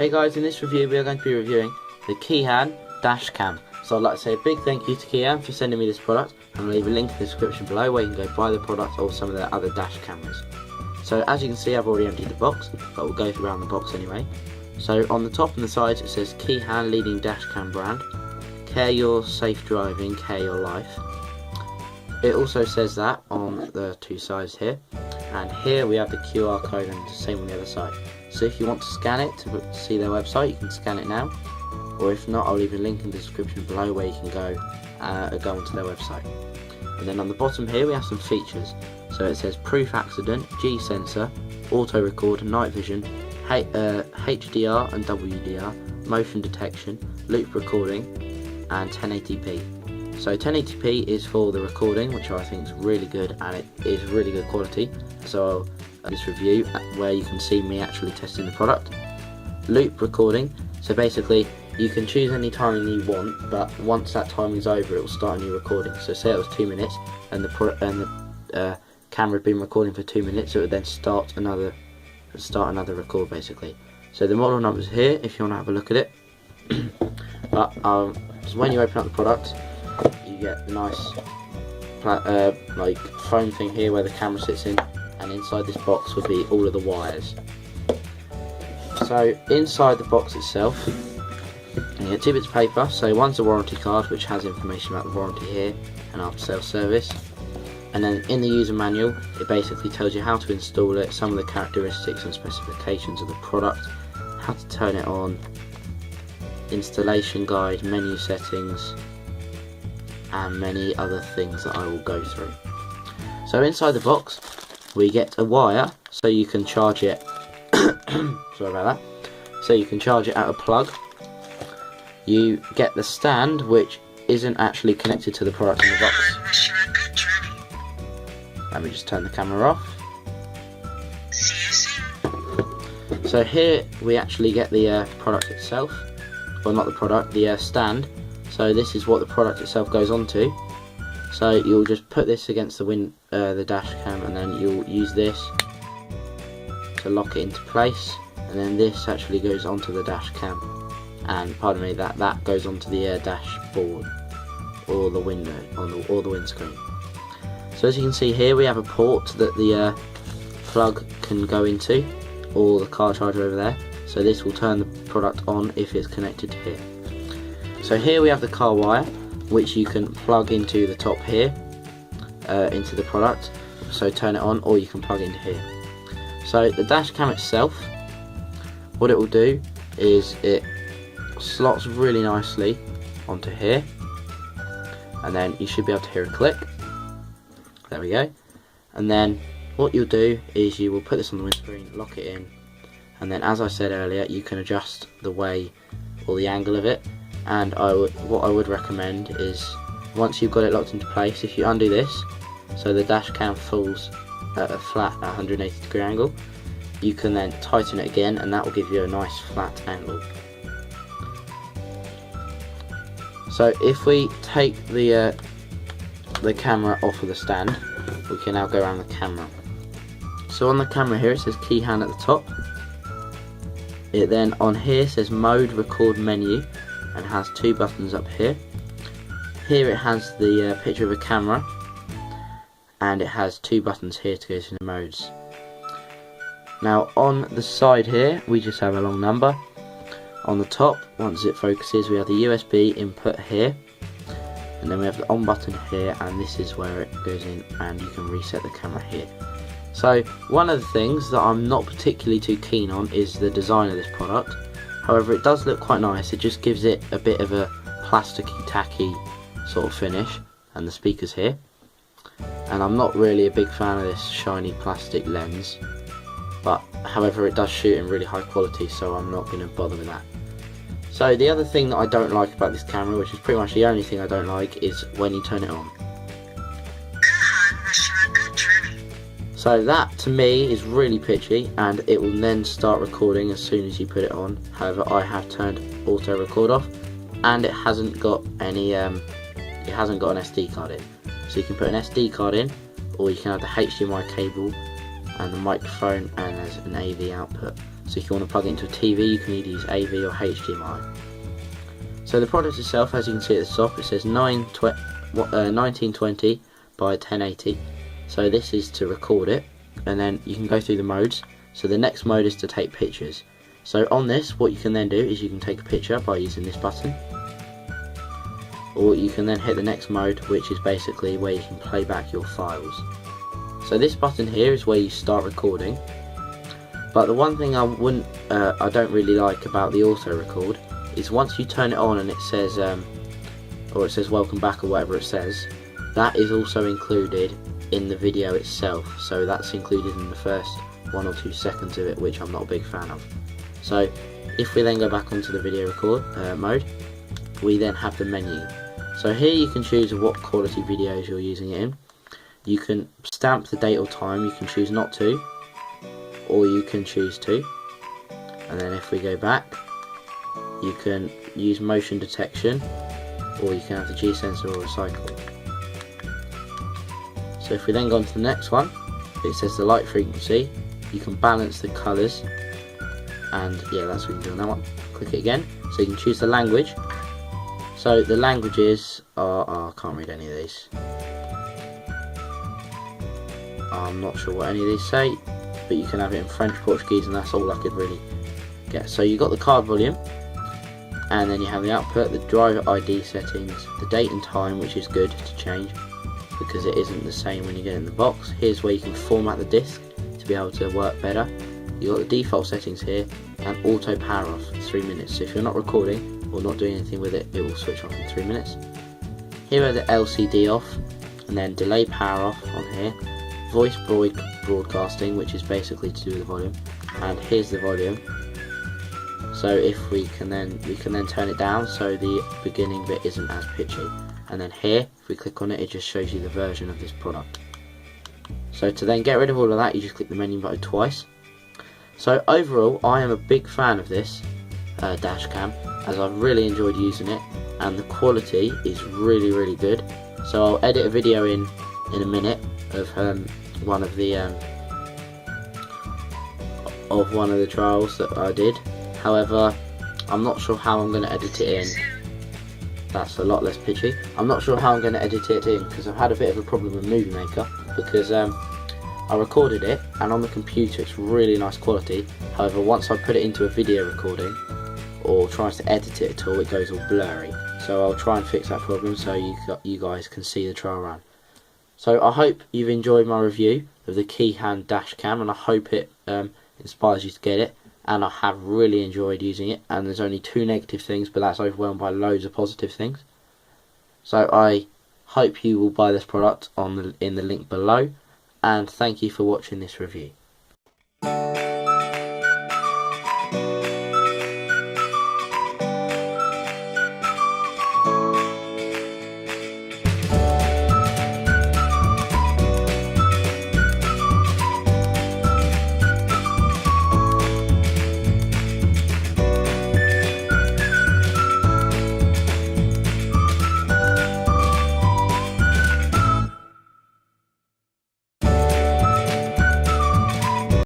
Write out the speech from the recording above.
Hey guys, in this review we are going to be reviewing the Kehan dash cam. So I'd like to say a big thank you to Kehan for sending me this product, and I'll leave a link in the description below where you can go buy the product or some of their other dash cameras. So as you can see, I've already emptied the box, but we'll go around the box anyway. So on the top and the sides it says Kehan leading dash cam brand, care your safe driving, care your life. It also says that on the two sides here, and here we have the QR code and the same on the other side. So if you want to scan it to see their website, you can scan it now, or if not, I'll leave a link in the description below where you can go onto their website. And then on the bottom here we have some features. So it says proof accident, G sensor, auto record, night vision, HDR and WDR, motion detection, loop recording, and 1080p. So 1080p is for the recording, which I think is really good, and it is really good quality. So this review where you can see me actually testing the product. Loop recording, so basically you can choose any timing you want, but once that timing is over it will start a new recording. So say it was 2 minutes and the camera had been recording for 2 minutes, so it would then start another record basically. So the model number's here if you want to have a look at it. But so when you open up the product you get the nice like foam thing here where the camera sits in, and inside this box will be all of the wires. So inside the box itself you get 2 bits of paper. So one's a warranty card which has information about the warranty here and after sales service, and then in the user manual it basically tells you how to install it, some of the characteristics and specifications of the product, how to turn it on, installation guide, menu settings, and many other things that I will go through. So inside the box we get a wire so you can charge it sorry about that, so you can charge it out of plug. You get the stand which isn't actually connected to the product in the box. Let me just turn the camera off. So here we actually get the product itself, well not the product, the stand. So this is what the product itself goes onto. So you'll just put this against the dash cam, and then you'll use this to lock it into place, and then this actually goes onto the dash cam, and pardon me, that goes onto the dashboard or the window or the windscreen. So as you can see here we have a port that the plug can go into, or the car charger over there. So this will turn the product on if it's connected to here. So here we have the car wire which you can plug into the top here, into the product, so turn it on, or you can plug it into here. So the dash cam itself, what it will do is it slots really nicely onto here, and then you should be able to hear a click. There we go. And then what you'll do is you will put this on the windscreen, lock it in, and then as I said earlier you can adjust the way or the angle of it. And what I would recommend is once you've got it locked into place, if you undo this so the dash cam falls at a flat 180 degree angle, you can then tighten it again and that will give you a nice flat angle. So if we take the camera off of the stand, we can now go around the camera. So on the camera here it says Kehan at the top. It then on here says mode record menu, and has 2 buttons up here. Here it has the picture of a camera, and it has 2 buttons here to go to the modes. Now on the side here we just have a long number. On the top, once it focuses, we have the USB input here, and then we have the on button here, and this is where it goes in, and you can reset the camera here. So one of the things that I'm not particularly too keen on is the design of this product. However, it does look quite nice. It just gives it a bit of a plasticky, tacky sort of finish, and the speakers here. And I'm not really a big fan of this shiny plastic lens, but however it does shoot in really high quality, so I'm not going to bother with that. So the other thing that I don't like about this camera, which is pretty much the only thing I don't like, is when you turn it on. So that to me is really pitchy, and it will then start recording as soon as you put it on. However, I have turned auto record off, and it hasn't got any an SD card in. So you can put an SD card in, or you can have the HDMI cable and the microphone, and there's an AV output. So if you want to plug it into a TV, you can either use AV or HDMI. So the product itself, as you can see at the top, it says 1920 by 1080. So this is to record it, and then you can go through the modes. So the next mode is to take pictures. So on this, what you can then do is you can take a picture by using this button, or you can then hit the next mode, which is basically where you can play back your files. So this button here is where you start recording. But the one thing I don't really like about the auto record is once you turn it on and it says welcome back or whatever it says, that is also included in the video itself. So that's included in the first 1 or 2 seconds of it, which I'm not a big fan of. So if we then go back onto the video record mode, we then have the menu. So here you can choose what quality videos you're using it in. You can stamp the date or time, you can choose not to, or you can choose to. And then if we go back, you can use motion detection, or you can have the G sensor or recycle. So if we then go on to the next one, it says the light frequency. You can balance the colours, and yeah, that's what you can do on that one. Click it again, so you can choose the language. So the languages are, I can't read any of these. I'm not sure what any of these say, but you can have it in French, Portuguese, and that's all I could really get. So you got the card volume, and then you have the output, the driver ID settings, the date and time, which is good to change because it isn't the same when you get in the box. Here's where you can format the disc to be able to work better. You got the default settings here, and auto power off for 3 minutes. So if you're not recording or not doing anything with it, it will switch off in 3 minutes. Here are the LCD off, and then delay power off on here. Voice broadcasting, which is basically to do with the volume, and here's the volume. So if we can then turn it down so the beginning bit isn't as pitchy. And then here, if we click on it, it just shows you the version of this product. So to then get rid of all of that, you just click the menu button twice. So overall, I am a big fan of this dash cam, as I've really enjoyed using it, and the quality is really good. So I'll edit a video in a minute of one of the trials that I did. However, I'm not sure how I'm going to edit it in. That's a lot less pitchy. I'm not sure how I'm going to edit it in because I've had a bit of a problem with Movie Maker, because I recorded it and on the computer it's really nice quality. However, once I put it into a video recording or tries to edit it at all, it goes all blurry. So I'll try and fix that problem so you guys can see the trial run. So I hope you've enjoyed my review of the Kehan dash cam, and I hope it inspires you to get it. And I have really enjoyed using it, and there's only 2 negative things, but that's overwhelmed by loads of positive things. So I hope you will buy this product in the link below, and thank you for watching this review.